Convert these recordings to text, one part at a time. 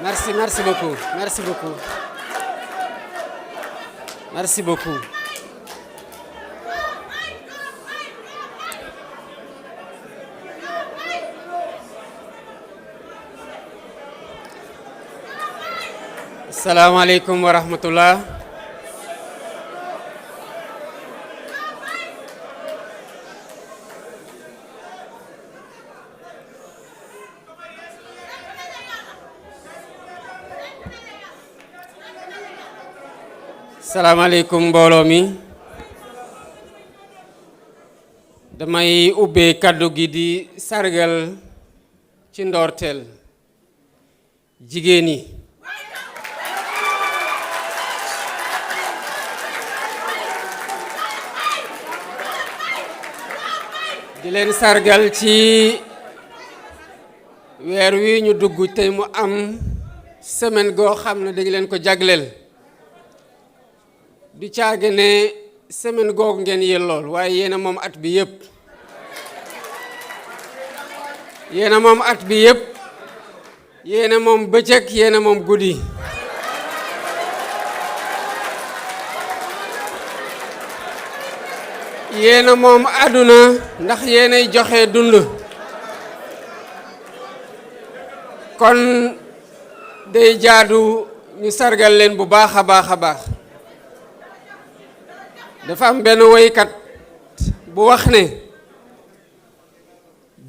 Merci beaucoup. Merci beaucoup. Assalamu alaikum wa rahmatullah. Salaamaaleykum mbooloo mi damay ubbee kàddu gi di sargal ci ndorteel jigéen yi di leen sargal ci weer wi ñu dugg tey mu am semaine goo xam ne dañu leen ko jagleel du caage ne semaine googu ngeen yéen lool waaye yéena moom at bi yépp yéena moom at bi yépp yéena moom bëccëg yéena moom guddi yéena moom àdduna ndax yéenay joxe dund kon day jaadu ñu sargal leen bu baax a baax a baax dafa am benn woykat bu wax ne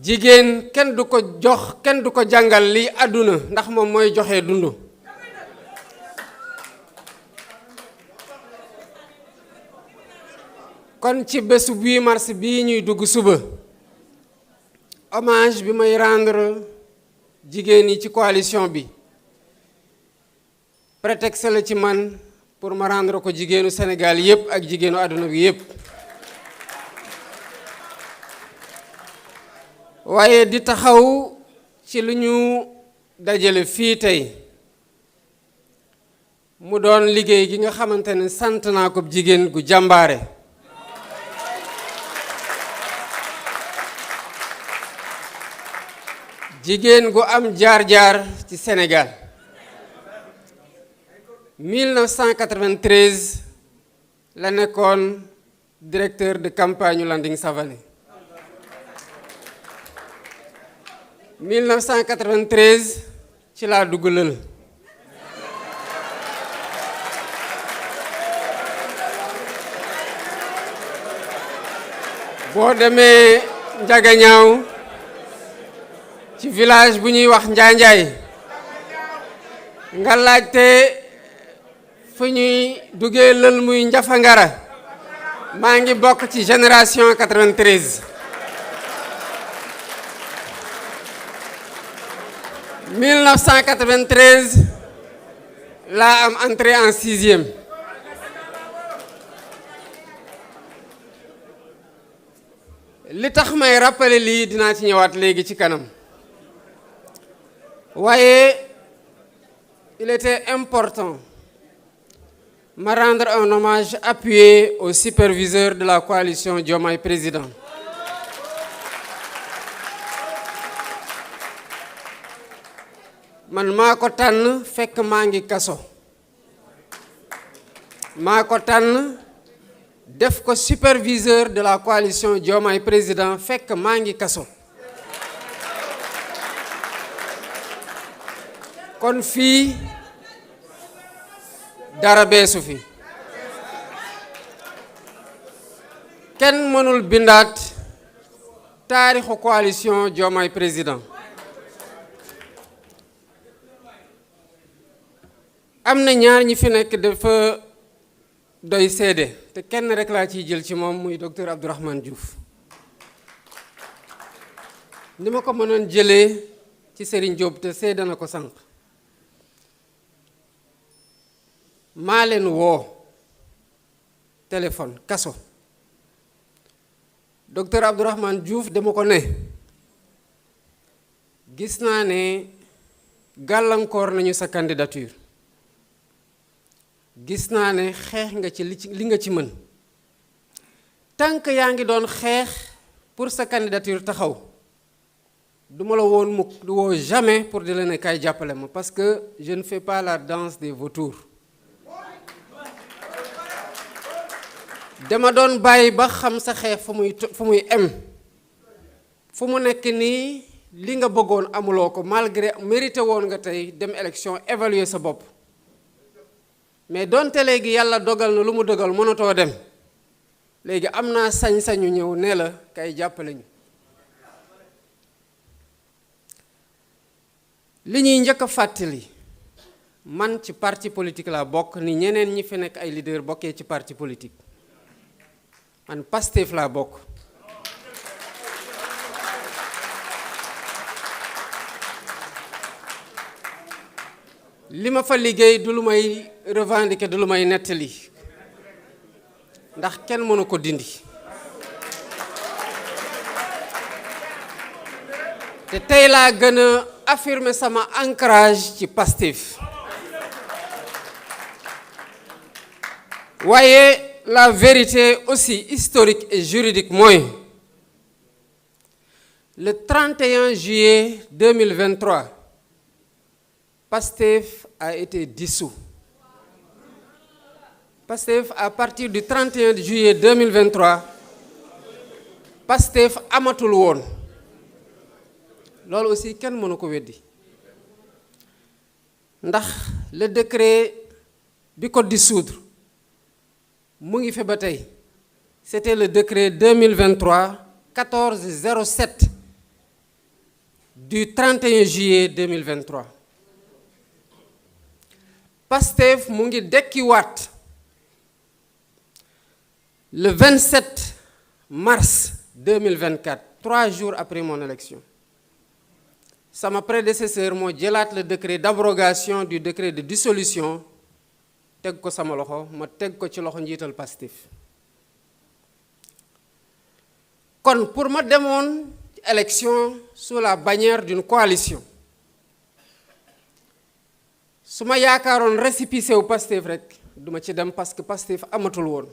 jigéen kenn du ko jox kenn du ko jàngal li àdduna ndax moom mooy joxe dund kon ci bésu 8 mars bii ñuy dugg suba hommage bi may rendre jigéen yi ci coalition bi prétexte la ci man pour ma rendre ko jigéenu Sénégal yépp ak jigéenu àdduna bi yépp waaye di taxaw ci lu ñu dajale fii tey mu doon liggéey gi nga xamante ne sant naa ko jigéen gu jàmbaare jigéen gu am jaar-jaar ci Sénégal 1993 la nekkoon directeur de campagne Landing Savané 1993 ci laa dugg lël boo demee Njagañaaw ci village bu ñuy wax Njaanjaay nga laajte fu ñuy duggee lël muy Njafangara maa ngi bokk ci génération 93 1993 laa am entrée en 6e li tax may rappeler lii dinaa ci ñëwaat léegi ci kanam waaye il était important ma rendre un hommage appuyé au superviseur de la coalition Diomaye Président man maa ko tànn fekk maa ngi kaso maa ko tànn def ko superviseur de la coalition Diomaye Président fekk maa ngi kaso kon fii dara beesu fi kenn mënul bindaat taarixu coalition Diomaye Président am na ñaar ñi fi nekk dafa doy seede te kenn rek laa ciy jël ci moom muy docteur Abdourahmane Diouf ni ma ko mënoon jëlee ci Serigne Diop te seede na ko sànq maa leen woo téléphone kaso docteur Abdourahmane Diouf dama ko ne gis naa ne gàllankoor nañu sa candidature gis naa ne xeex nga ci li nga ci mën tant que yaa ngi doon xeex pour sa candidature taxaw du ma la woon mukk du woo jamais pour di la ne kay jàppale ma parce que je ne fais pas la danse des vautours. dama doon bàyyi ba xam sa xeex fu muy em fu mu nekk nii li nga bëggoon amuloo ko malgré mérité woon nga tey dem élection évaluer sa bopp mais donte léegi yàlla dogal na lu mu dogal mënatoo dem léegi am naa sañ-sañu ñëw ne la kay jàppale ñu. li ñuy njëkk a fàttali man ci parti politique laa bokk ni ñeneen ñi fi nekk ay leader bokkee ci parti politique man Pastef laa bokk. li ma fa liggéey du lu may revendiquer du lu may nettali ndax kenn mënu ko dindi te tey laa gën a affirmer sama ancrage ci Pastef waaye la vérité aussi historique et juridique mooy le 31 juillet 2023 Pastef a été dissous. Pastef, à partir du 31 juillet 2023, Pastef amatul woon loolu aussi kenn mënu ko weddi ndax le décret bi ko dissoudre mu ngi fi ba tey c'était le décret 2023-1407 du 31 juillet 2023. Pastef mu ngi dekkiwaat le 27 mars 2024, 3 jours après mon élection. Sama prédécesseur moo jëlaat le décret d'abrogation du décret de dissolution teg ko sama loxo ma teg ko ci loxo njiital Pastef. kon pour ma demoon élection sous la bannière d'une coalition su ma yaakaaroon récépissé wu Pastef rek duma ci dem parce que Pastef amatul woon.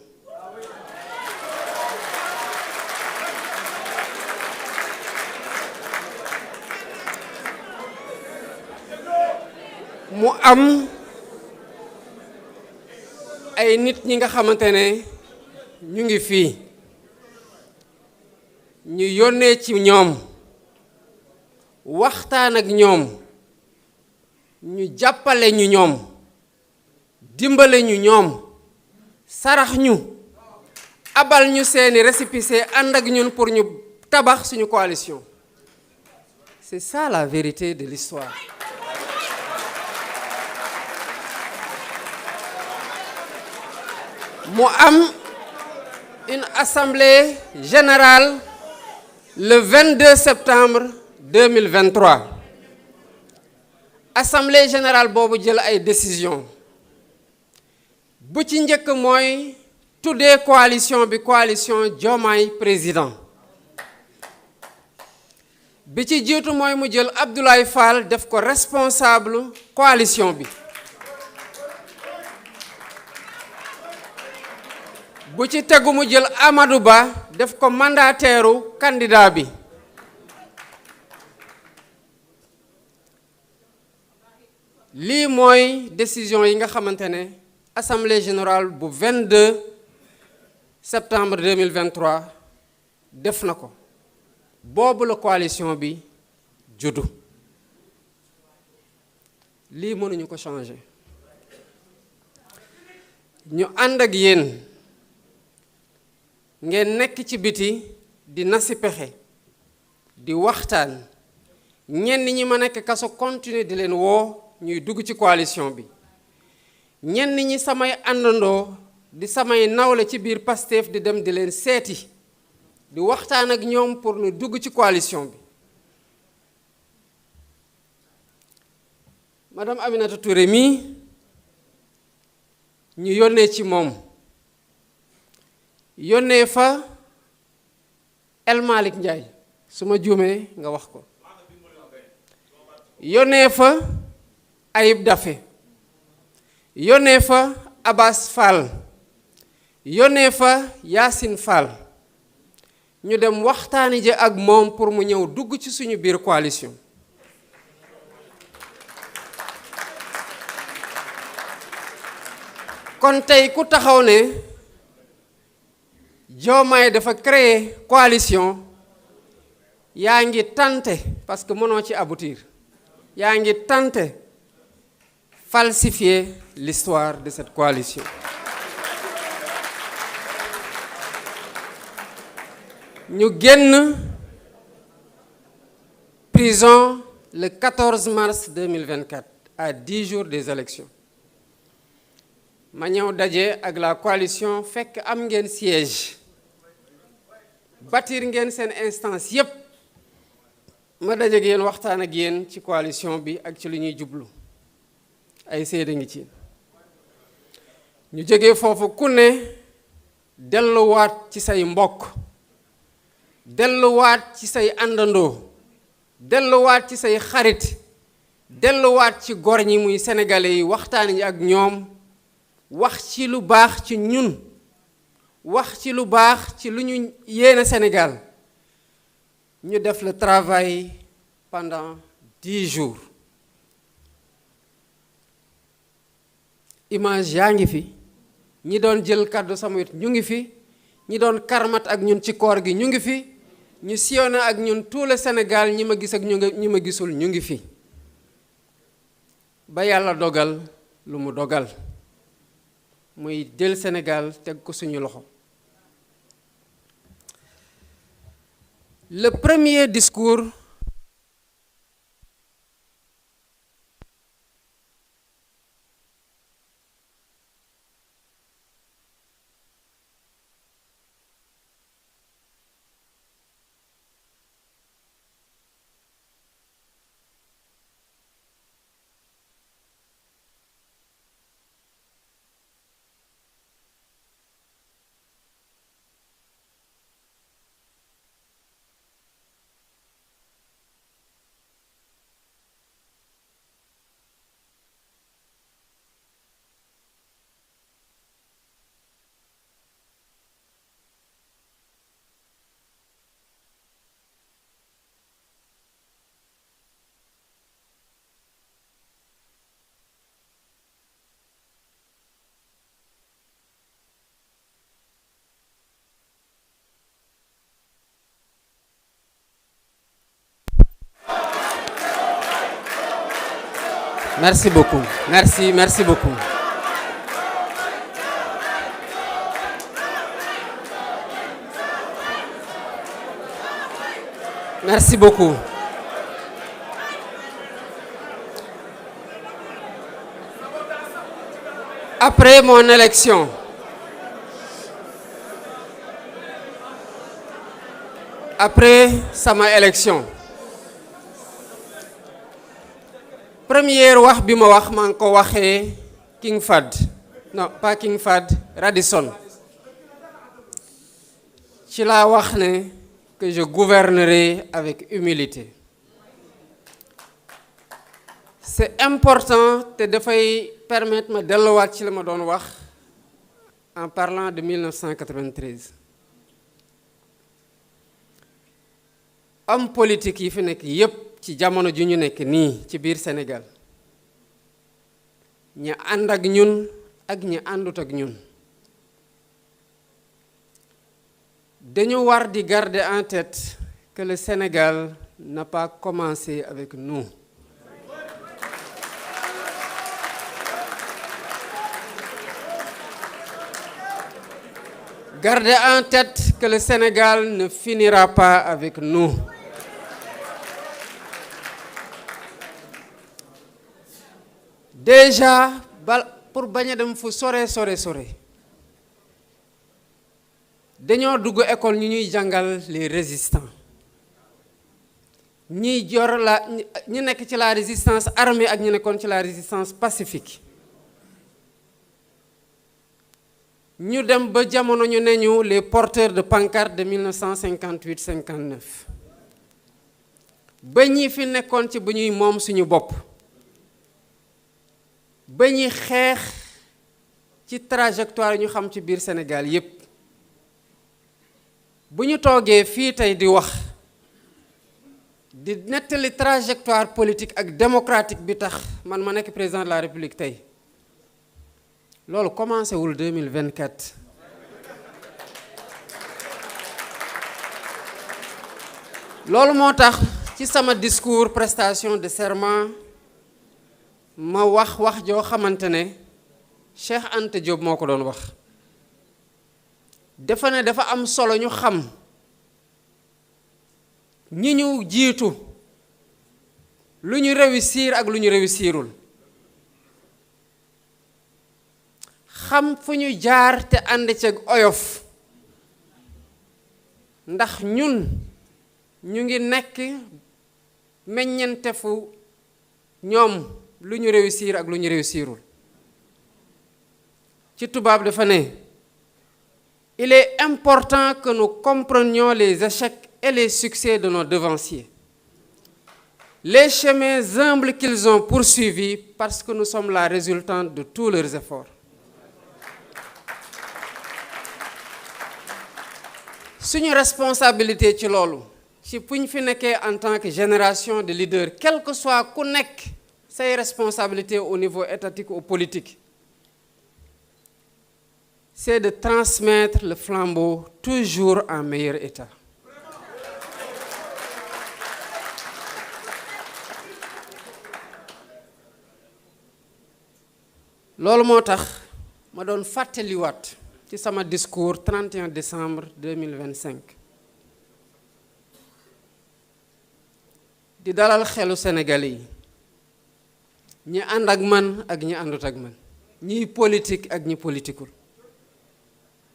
mu am ay nit ñi nga xamante ne ñu ngi fii ñu yónnee ci ñoom waxtaan ak ñoom ñu jàppale ñu ñoom dimbale ñu ñoom sarax ñu abal ñu seeni récépissé ànd ak ñun pour ñu tabax suñu coalition. C'est ça la vérité de l'histoire. mu am une assemblée générale le 22 septembre 2023 assemblée générale boobu jël ay décision bu ci njëkk mooy tuddee coalition bi coalition Diomaye président bi ci jiitu mooy mu jël Abdoulaye Fall def ko responsable coalition bi bu ci tegu mu jël Amadou Ba def ko mandataire candidat bi lii mooy décision yi nga xamante ne assemblée générale bu 22 septembre 2023 def na ko boobu la coalition bi juddu lii mënuñu ko changer ñu ànd ak yéen ngeen nekk ci biti di nasi pexe di waxtaan ñenn ñi ma nekk kaso continuer di leen woo ñuy dugg ci coalition bi ñenn ñi samay àndandoo di samay nawle ci biir Pastef di dem di leen seeti di waxtaan ak ñoom pour ñu dugg ci coalition bi. Madame Aminata Touré mii ñu yónnee ci moom yónnee fa El Malick Ndiaye su ma juumee nga wax ko yónnee fa Ayib Daffé yónnee fa Abbas Fall yónnee fa Yacine Fall ñu dem waxtaani ji ak moom pour mu ñëw dugg ci suñu biir coalition. kon tey ku taxaw ne Diomaye dafa créer coalition yaa ngi tenté parce que mënoo ci aboutir yaa ngi tenté falsifier l'histoire de cette coalition. ñu génn prison le 14 mars 2024 à 10 jours des élections ma ñëw daje ak la coalition fekk am ngeen siège bâtir ngeen seen instance yépp ma daje ak yéen waxtaan ak yéen ci coalition bi ak ci li ñuy jublu ay seede ngi ci ñu jógee foofu ku ne delluwaat ci say mbokk delluwaat ci say àndandoo delluwaat ci say xarit delluwaat ci gor ñi muy sénégalais yi waxtaan yi ak ñoom wax ci lu baax ci ñun wax ci lu baax ci lu ñu yéene Sénégal ñu def le travail pendant 10 jours image yaa ngi fi ñi doon jël kàddu sama wet ñu ngi fi ñi doon karmat ak ñun ci koor gi ñu ngi fi ñu sillonné ak ñun tout le Sénégal ñi ma gis ak ñi ma gisul ñu ngi fi ba yàlla dogal lu mu dogal muy jël Sénégal teg ko suñu loxo. Le premier discours Merci beaucoup. Merci beaucoup. Merci beaucoup. Après mon élection, après sama élection, première wax bi ma wax maa ngi ko waxee King Fahd, non pas King Fahd, Radisson. ci laa wax ne que je gouvernerai avec humilité. C'est important te dafay permettre ma delluwaat ci la ma doon wax en parlant de 1993. Homme politique yi fi nekk yépp ci jamono ju ñu nekk nii ci biir Sénégal ñi ànd ak ñun ak ñi àndut ak ñun dañu war di garder en tête que le Sénégal n'a pas commencé avec nous. Gardez en tête que le Sénégal ne finira pas avec nous. Déjà, pour bañ a dem fu sore dañoo dugg école ñu ñuy jàngal les résistants ñi nekk ci la résistance armée ak ñu nekkoon ci la résistance pacifique. ñu dem ba jamono ñu ne ñu les porteurs de pancartes de 1958-59 ba ñi fi nekkoon ci bu ñuy moom suñu bopp ba ñuy xeex ci trajectoire ñu xam ci biir Sénégal yépp bu ñu toogee fii tey di wax di nettali trajectoire politique ak démocratique bi tax man ma nekk président de la République tey loolu commencé wul 2024 loolu moo tax ci sama discours prestation de serment ma wax joo xamante ne Cheikh Anta Diop moo ko doon wax dafa ne dafa am solo ñu xam ñi ñu jiitu lu ñu réussir ak lu ñu réussirul xam fu ñu jaar te ànd ceeg oyof ndax ñun ñu ngi nekk meññentefu ñoom lu ñu réussir ak lu ñu réussirul ci tubaab dafa ne il est important que nous comprenions les échecs et les succès de nos devanciers, les chemins humbles qu'ils ont poursuivis parce que nous sommes la résultante de tous leurs efforts. Suñu responsabilité ci loolu ci fu ñu fi nekkee en tant que génération de leaders quel que soit ku nekk say responsabilités au niveau étatique ou politique, c'est de transmettre le flambeau toujours en meilleur état. loolu moo tax ma doon fàttaliwaat ci sama discours 31 décembre 2025 di dalal xelu Sénégalais yi ñi ànd ak man ak ñi àndut ak man ñiy politique ak ñi politiqueul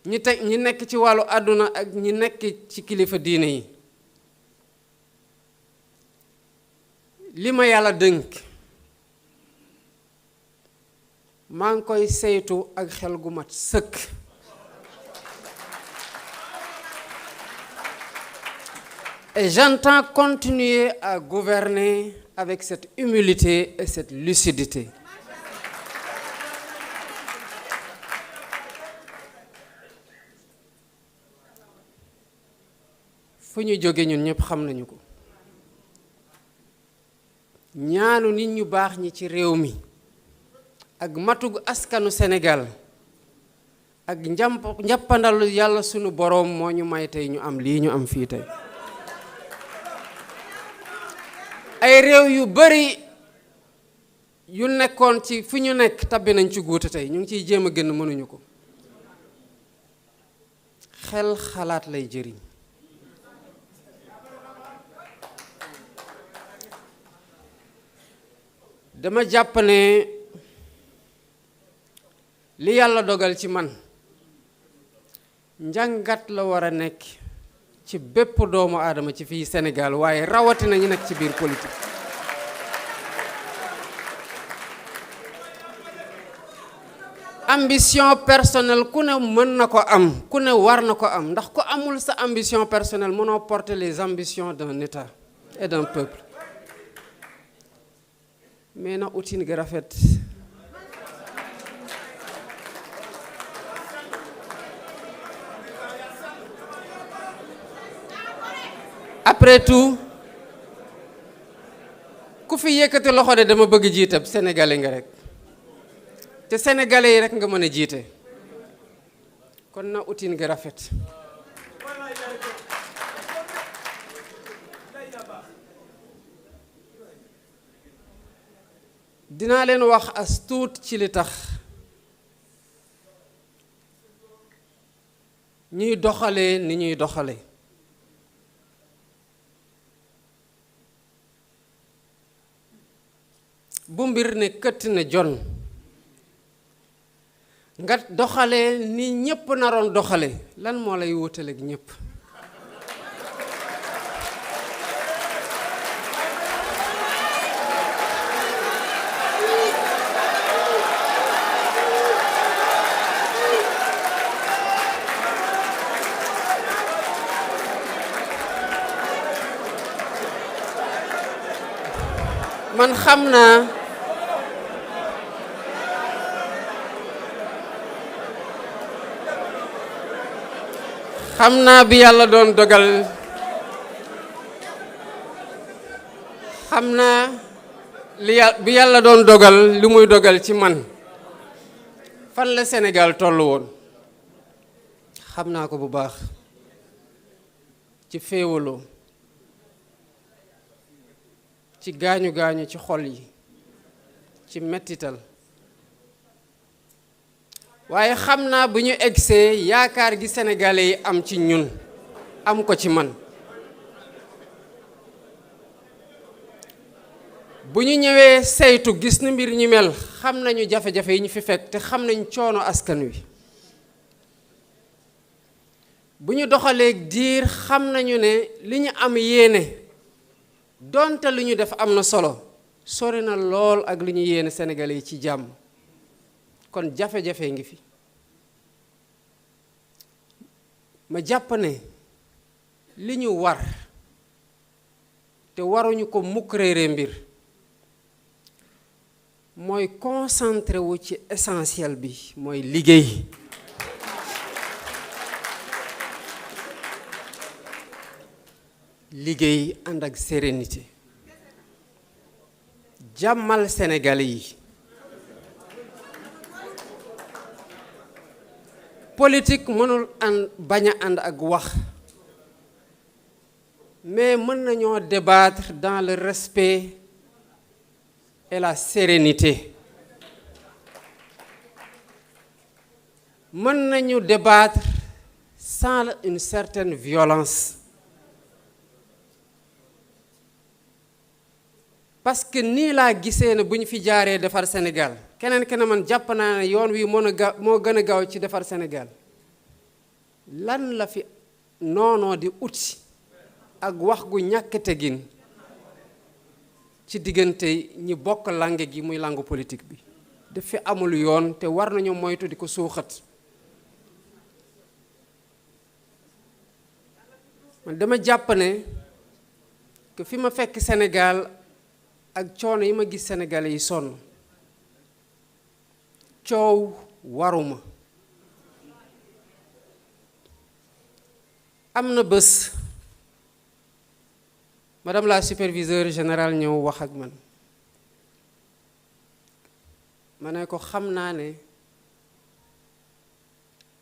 ñi nekk ci wàllu àdduna ak ñi nekk ci kilifa diine yi li ma yàlla dënk maa ngi koy saytu ak xel gu mat sëkk et j'entends continuer à gouverner avec cette humilité et cette lucidité. fu ñu jóge ñun ñëpp xam nañu ko ñaanu nit ñu baax ñi ci réew mi ak matug askanu Sénégal ak njàppandalu yàlla sunu boroom moo ñu may tey ñu am lii ñu am fii tey ay réew yu bari yu nekkoon ci fu ñu nekk tabbi nañ ci guuta tey ñu ngi ciy jéem a gën mënuñu ko xel xalaat lay jëriñ dama jàpp ne li yàlla dogal ci man njàngat la war a nekk ci bépp doomu aadama ci fii Sénégal waaye rawatina ñu nekk ci biir politique ambition personnelle ku ne mën na ko am ku ne war na ko am ndax ku amul sa ambition personnelle mënoo porter les ambitions d'un État et d'un peuple mais na utin gi rafet après tout ku fi yëkkati loxo de dama bëgg jiitab sénégalais nga rek te sénégalais yi rek nga mën a jiite kon na utin gi rafet dinaa leen wax as tuut ci li tax ñuy doxalee ni ñuy doxalee bu mbir ne këtt na jon nga doxalee ni ñépp naroon doxale lan moo lay wutaleeg ñépp man xam naa xam naa bi yàlla doon dogal xam naa bi yàlla doon dogal li muy dogal ci man fan la Sénégal toll woon xam naa ko bu baax ci féewaloo ci gaañu gaañu ci xol yi ci mettital waaye xam naa bu ñu egsee yaakaar gi sénégalais yi am ci ñun am ko ci man bu ñu ñëwee saytu gis na mbir ñi mel xam nañu jafe-jafe yi ñu fi fekk te xam nañ coono askan wi bu ñu doxalee diir xam nañu ne li ñu am yéene donte lu ñu def am na solo sori na lool ak li ñu yéene sénégalais yi ci jàmm kon jafe-jafe ngi fi ma jàpp ne li ñu war te waruñu ko mukk réere mbir mooy concentré wu ci essentiel bi mooy liggéey liggéey ànd ak sérénité jàmmal Sénégalais yi politique mënul bañ a ànd ak wax mais mën nañoo débattre dans le respect et la sérénité mën nañu débattre sans une certaine violence parce que nii laa gisee ne bu ñu fi jaaree defar Sénégal keneen keneen man jàpp naa ne yoon wi moo gën a gaaw ci defar Sénégal lan la fi noonoo di uti ak wax gu ñàkk tegin ci diggante ñi bokk langue gi muy langue politique bi daf fi amul yoon te war nañu moytu di ko suuxat man dama jàpp ne que fi ma fekk Sénégal ak coono yi ma gis Sénégalais yi sonn coow waruma am na bés madame la superviseure générale ñëw wax ak man ma ne ko xam naa ne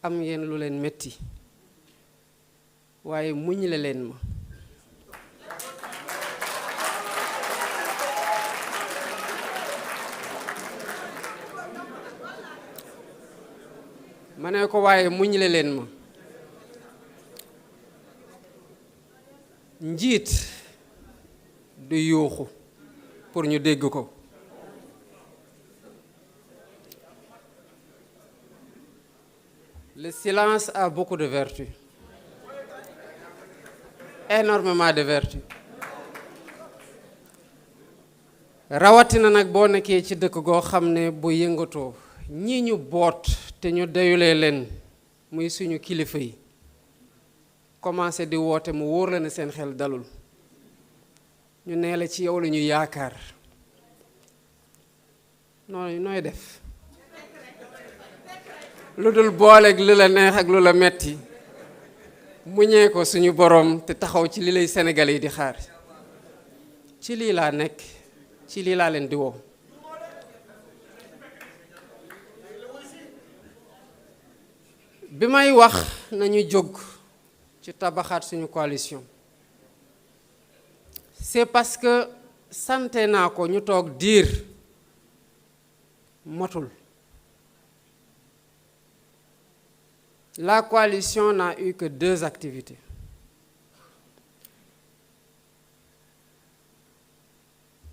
am ngeen lu leen metti waaye muñ la leen ma ma ne ko waaye muñ la leen ma njiit du yuuxu pour ñu dégg ko le silence a beaucoup de vertus énormément de vertus rawatina nag boo nekkee ci dëkk goo xam ne bu yëngatoo ñi ñu boot te ñu doyulee leen muy suñu kilifa yi commencé di woote mu wóor la ne seen xel dalul ñu nee la ci yow la ñu yaakaar nooy def lu dul booleeg lu la neex ak lu la metti muñee ko suñu borom te taxaw ci li lay Sénégalais yi di xaar ci lii laa nekk ci lii laa leen di woo bi may wax nañu jóg ci tabaxaat suñu coalition c'est parce que santé naa ko ñu toog diir motul la coalition n'a eu que 2 activités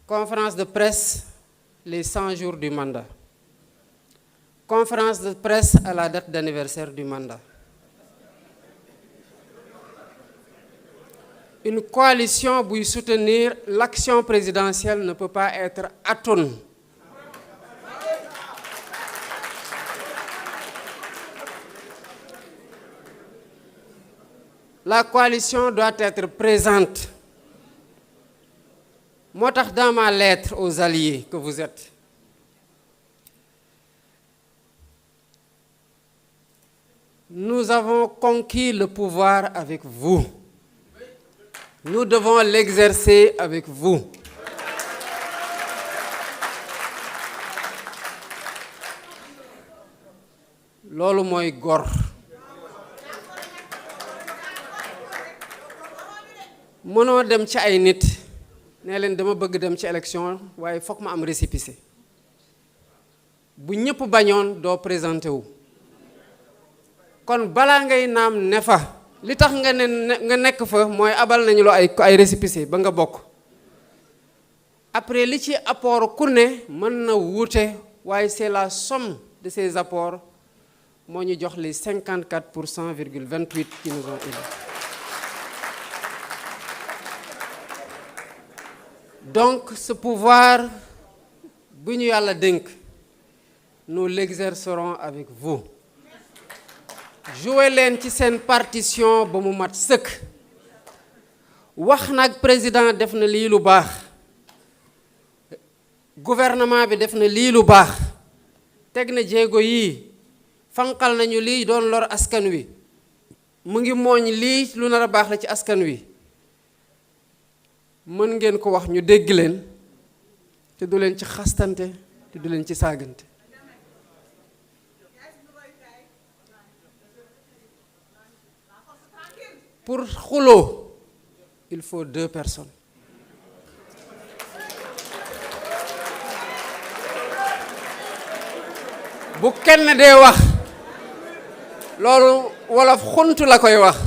conférence de presse les 100 jours du mandat conférence de presse à la date d'anniversaire du mandat. Une coalition pour soutenir l'action présidentielle ne peut pas être atone. La coalition doit être présente. Moi, dans ma lettre aux alliés que vous êtes, Nous avons conquis le pouvoir avec vous. Nous devons l'exercer avec vous. Loolu mooy gor. Mënoo dem ci ay nit ne leen dama bëgg dem ci élection waaye fokk ma am récépissé. Bu ñëpp bañoon doo présenté wu. Kon balaa ngay naam ne fa li tax nga nekk fa mooy abal nañu lu ay récépissé ba nga bokk. Après li ci apport ku ne mën na wuute waaye c'est la somme de ces apports moo ñu jox les 54,28% qui nous ont élus. Donc ce pouvoir bu ñu yàlla dénk nous l'exercerons avec vous. Jouez leen ci seen partition ba mu mat sëkk. Wax nag président def na lii lu baax. Gouvernement bi def na lii lu baax. Teg na jéego yii. Fanqal nañu lii doon lor askan wi. Mu ngi mooñ lii lu nar a baax la ci askan wi. Mën ngeen ko wax ñu dégg leen te du leen ci xastante te du leen ci saagante. Pour xuloo il faut 2 personnes. Bu kenn dee wax loolu wolof xuntu la koy wax.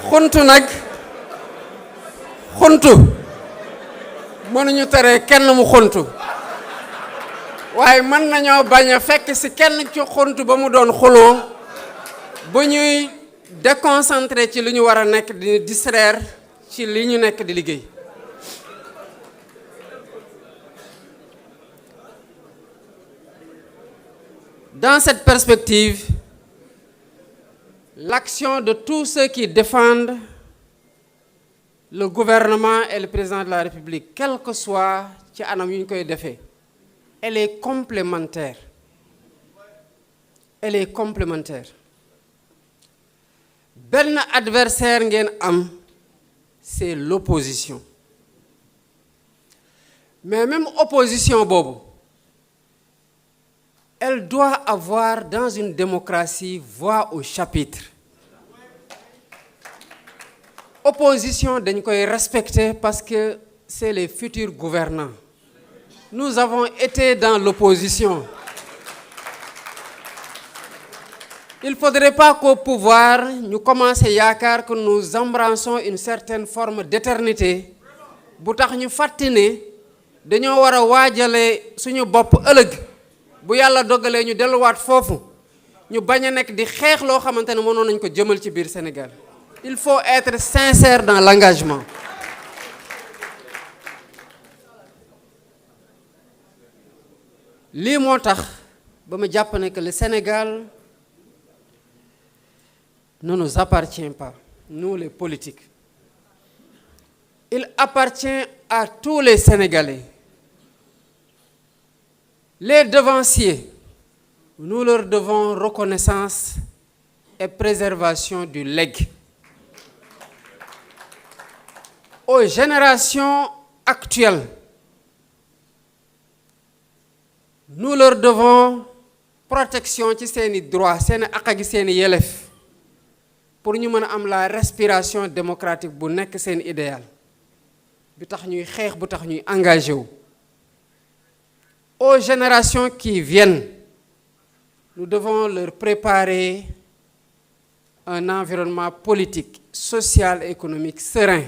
Xuntu nag xuntu mënuñu tere kenn mu xuntu waaye mën nañoo bañ a fekk ci kenn ci xuntu ba mu doon xuloo bu ñuy déconcentré ci li ñu war a nekk di distraire ci li ñu nekk di liggéey. Dans cette perspective, l'action de tous ceux qui défendent le gouvernement et le président de la République, quel que soit ci anam yu ñu koy defee, elle est complémentaire. Elle est complémentaire. Benn adversaire ngeen am, c'est l'opposition. Mais même opposition boobu, elle doit avoir dans une démocratie voix au chapitre. Opposition dañ koy respecter parce que c'est les futurs gouvernants. Nous avons été dans l'opposition. Il ne faudrait pas qu'au pouvoir ñu commencer yaakaar que nous embrassons une certaine forme d'éternité bu tax ñu fàtti ne dañoo war a waajale suñu bopp ëllëg bu yàlla dogalee ñu delluwaat foofu ñu bañ a nekk di xeex loo xamante ne mënoon nañ ko jëmal ci biir Sénégal. Il faut être sincère dans l'engagement. Lii moo tax ba ma jàpp ne que le Sénégal ne nous appartient pas, nous les politiques. Il appartient à tous les Sénégalais. Les devanciers, nous leur devons reconnaissance et préservation du legs. Aux générations actuelles, nous leur devons protection ci seeni droit seeni àq ak seeni yelleef pour ñu mën a am la respiration démocratique bu nekk seen idéal bi tax ñuy xeex bu tax ñuy engagé wu. Aux générations qui viennent, nous devons leur préparer un environnement politique, social et économique serein.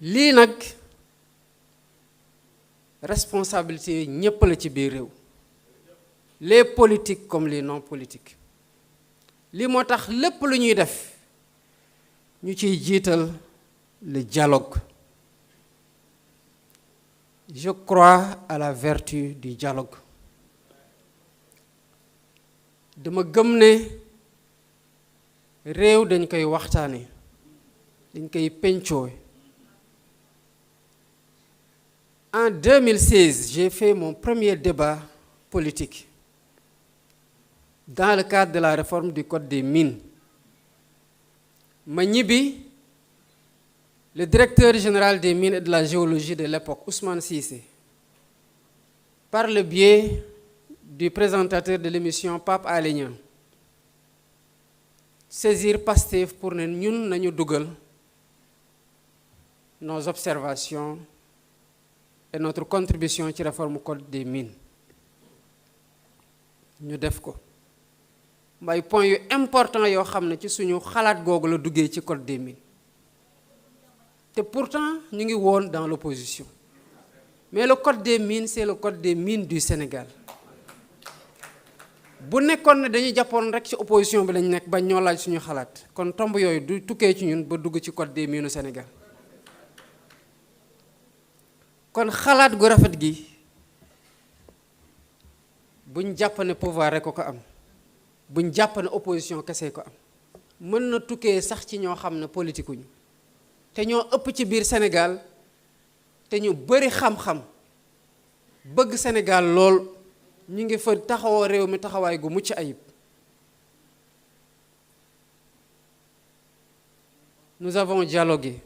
Lii nag responsabilité ñépp la ci biir réew, les politiques comme les non politiques. Lii moo tax lépp lu ñuy def ñu ciy jiital le dialogue. Je crois à la vertu du dialogue. Dama gëm ne réew dañ koy waxtaane, dañ koy pencoo. En 2016, j'ai fait mon premier débat politique dans le cadre de la réforme du Code des mines. Ma ñibbi, le directeur général des mines et de la géologie de l'époque, Ousmane Cissé, par le biais du présentateur de l'émission Pape Alé Niang, saisir Pastef pour ne ñun nañu dugal nos observations et notre contribution ci réforme Code des mines. Ñu def ko mbay point yu important yoo xam ne ci suñu xalaat googu la duggee ci Code des mines. Et pourtant, nous sommes dans l'opposition. Mais le Code des mines, c'est le Code des mines du Sénégal. Si nous avons une opposition, nous avons une xalaat. Kon tomb yoy du tuké ci ñun ba dugg ci Code des mines du Sénégal. Kon xalaat gu rafet gi buñ japp ne pouvoir rek ko am. Buñ japp ne opposition kessé ko am. Mën na tuké sax ci ño xamne politique ñu. Te ñoo ëpp ci biir Sénégal te ñu bari xam-xam bëgg Sénégal lool ñu ngi fa taxawoo réew mi taxawaay gu mucc ayib. Nous avons dialogué,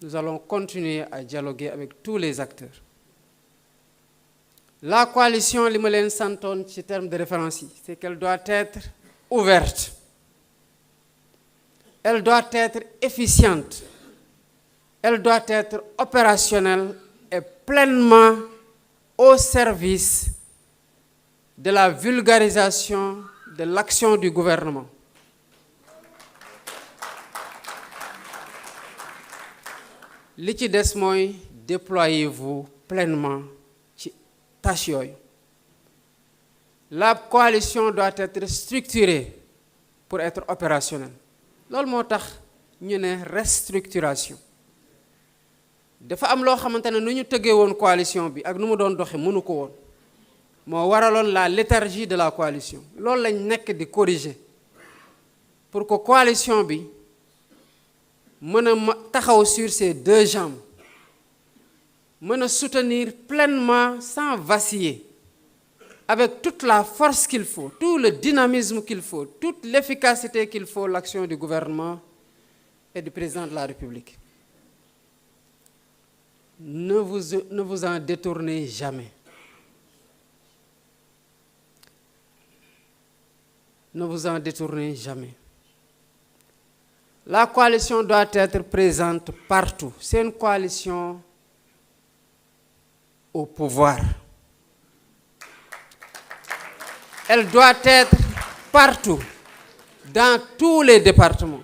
nous allons continuer à dialoguer avec tous les acteurs. La coalition li ma leen santoon ci terme de référence yi, c'est qu'elle doit être ouverte, elle doit être efficiente, elle doit être opérationnelle et pleinement au service de la vulgarisation de l'action du gouvernement. Li ci des mooy déployez-vous pleinement ci tâche yooyu. La coalition doit être structurée pour être opérationnelle. Loolu moo tax ñu ne restructuration. Dafa am loo xamante ne nu ñu tëggee woon coalition bi ak nu mu doon doxe mënu ko woon moo waraloon la léthargie de la coalition. Loolu lañ nekk di corriger pour que coalition bi mën a taxaw sur ses deux jambes, mën a soutenir pleinement sans vaciller, avec toute la force qu'il faut, tout le dynamisme qu'il faut, toute l'efficacité qu'il faut, l'action du gouvernement et du président de la République. Ne vous en détournez jamais. Ne vous en détournez jamais. La coalition doit être présente partout. C'est une coalition au pouvoir. Elle doit être partout, dans tous les départements,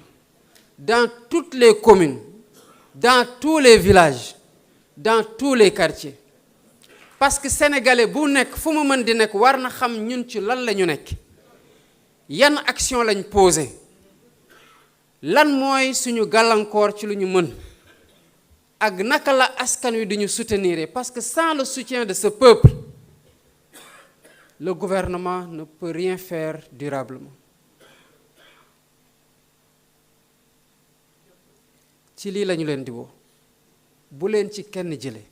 dans toutes les communes, dans tous les villages, dans tous les quartiers. Parce que Sénégalais bu nek fu mu mën di nek war na xam ñun ci lan lañu nek. Yan action lañ posé. Lan mooy suñu gàllankoor ci lu ñu mën. Ak naka la askan wi duñu soutenir, parce que sans le soutien de ce peuple, le gouvernement ne peut rien faire durablement. Ci lii lañu leen di woo. Bu leen ci kenn jële.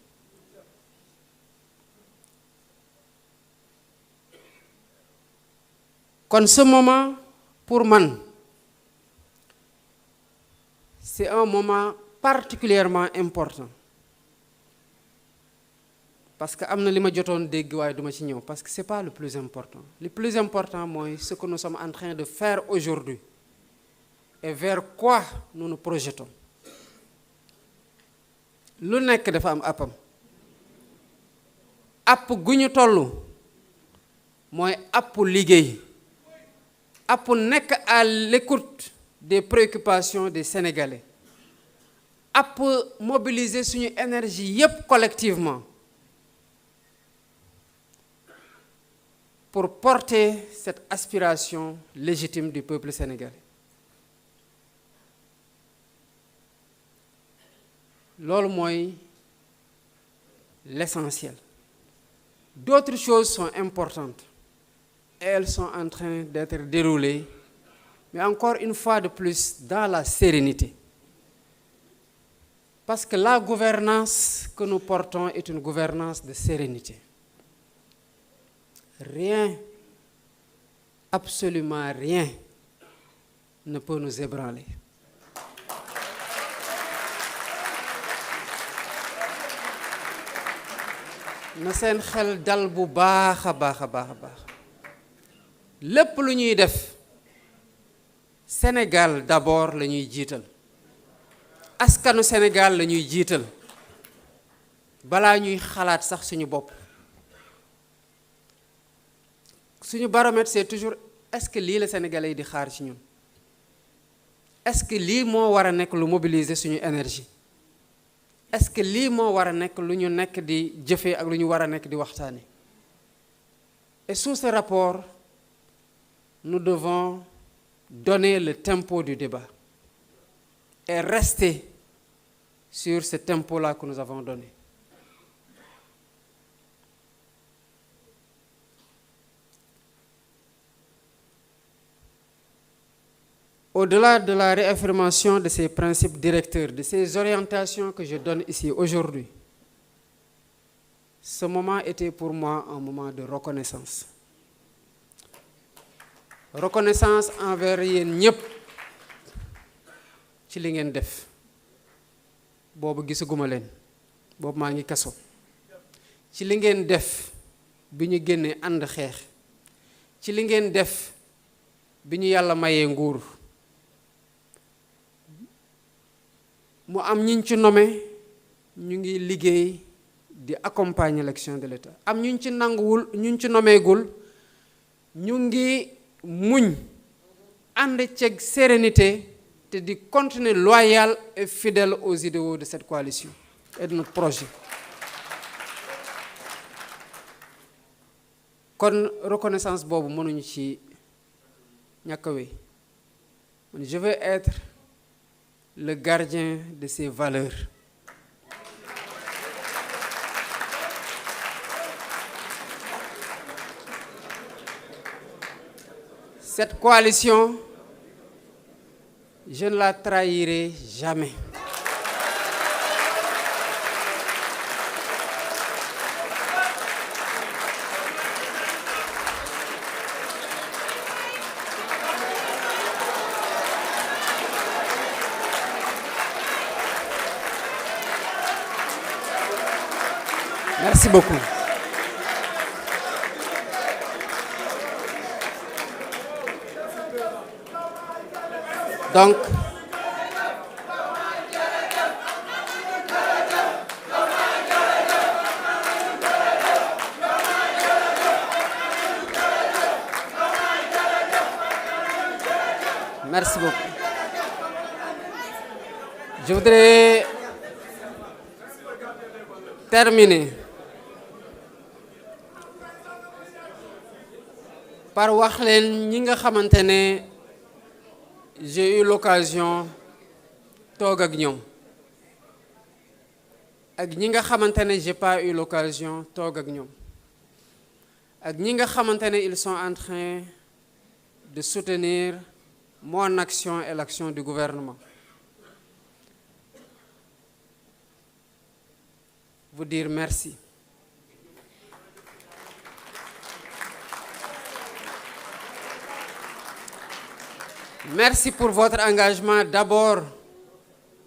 Kon ce moment, pour man, c'est un moment particulièrement important. Parce que amna lima jotone dégg way duma ci ñëw parce que c'est pas le plus important. Le plus important mooy ce que nous sommes en train de faire aujourd'hui et vers quoi nous nous projetons. Lu nekk dafa am appam. App gu ñu tollu mooy app liggéey. App nekk à l'écoute des préoccupations des Sénégalais. App mobiliser suñu énergie yépp collectivement pour porter cette aspiration légitime du peuple sénégalais. Loolu mooy l'essentiel. D'autres choses sont importantes et elles sont en train d'être déroulées mais encore une fois de plus dans la sérénité. Parce que la gouvernance que nous portons est une gouvernance de sérénité. Rien, absolument rien, ne peut nous ébranler. Na seen xel dal bu baax a baax a baax a baax lépp lu ñuy def Sénégal d'abord la ñuy jiital askanu Sénégal la ñuy jiital balaa ñuy xalaat sax suñu bopp. Suñu baromètre c'est toujours est-ce que lii la Sénégalais yi di xaar ci ñun est-ce que lii moo war a nekk lu mobiliser suñu énergie est-ce que lii moo war a nekk lu ñu nekk di jëfee ak lu ñu war a nekk di waxtaane. Et sous ce rapport nous devons donner le tempo du débat et rester sur ce tempo-là que nous avons donné. Au-delà de la réaffirmation de ces principes directeurs, de ces orientations que je donne ici aujourd'hui, ce moment était pour moi un moment de reconnaissance. Reconnaissance envers yéen ñëpp ci li ngeen def boobu gisaguma leen boobu maa ngi kaso ci li ngeen def bi ñu génnee ànd xeex ci li ngeen def bi ñu yàlla mayee nguur mu am ñiñ ci nommé ñu ngi liggéey di accompagner l'action de l'État am ñuñ ci nanguwul ñuñ ci nommeegul ñu ngi muñ ànd ceeg sérénité te di continuer loyal et fidèle aux idéaux de cette coalition et de notre projet. Kon reconnaissance boobu mënuñu ci ñàkk a wéy je veux être le gardien de ces valeurs. Cette coalition, je ne la trahirai jamais. Merci beaucoup. Donc, merci beaucoup. Je voudrais terminer par wax leen ñi nga xamante ne j'ai eu l'occasion toog ak ñoom ak ñi nga xamante ne j'ai pas eu l'occasion toog ak ñoom ak ñi nga xamante ne ils sont en train de soutenir mon action et l'action du gouvernement. Vous dire merci. Merci pour votre engagement d'abord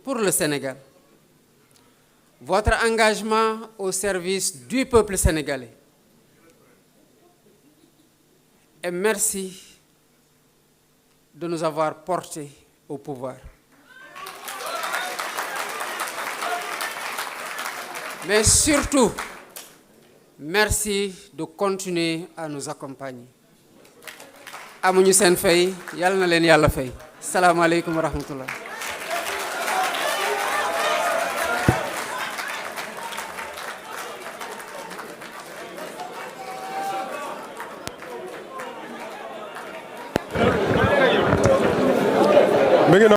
pour le Sénégal. Votre engagement au service du peuple sénégalais. Et merci de nous avoir portés au pouvoir. Mais surtout, merci de continuer à nous accompagner. Amuñu seen fay, yàlla na leen yàlla fay. Salaamaaleykum wa rahmatullah.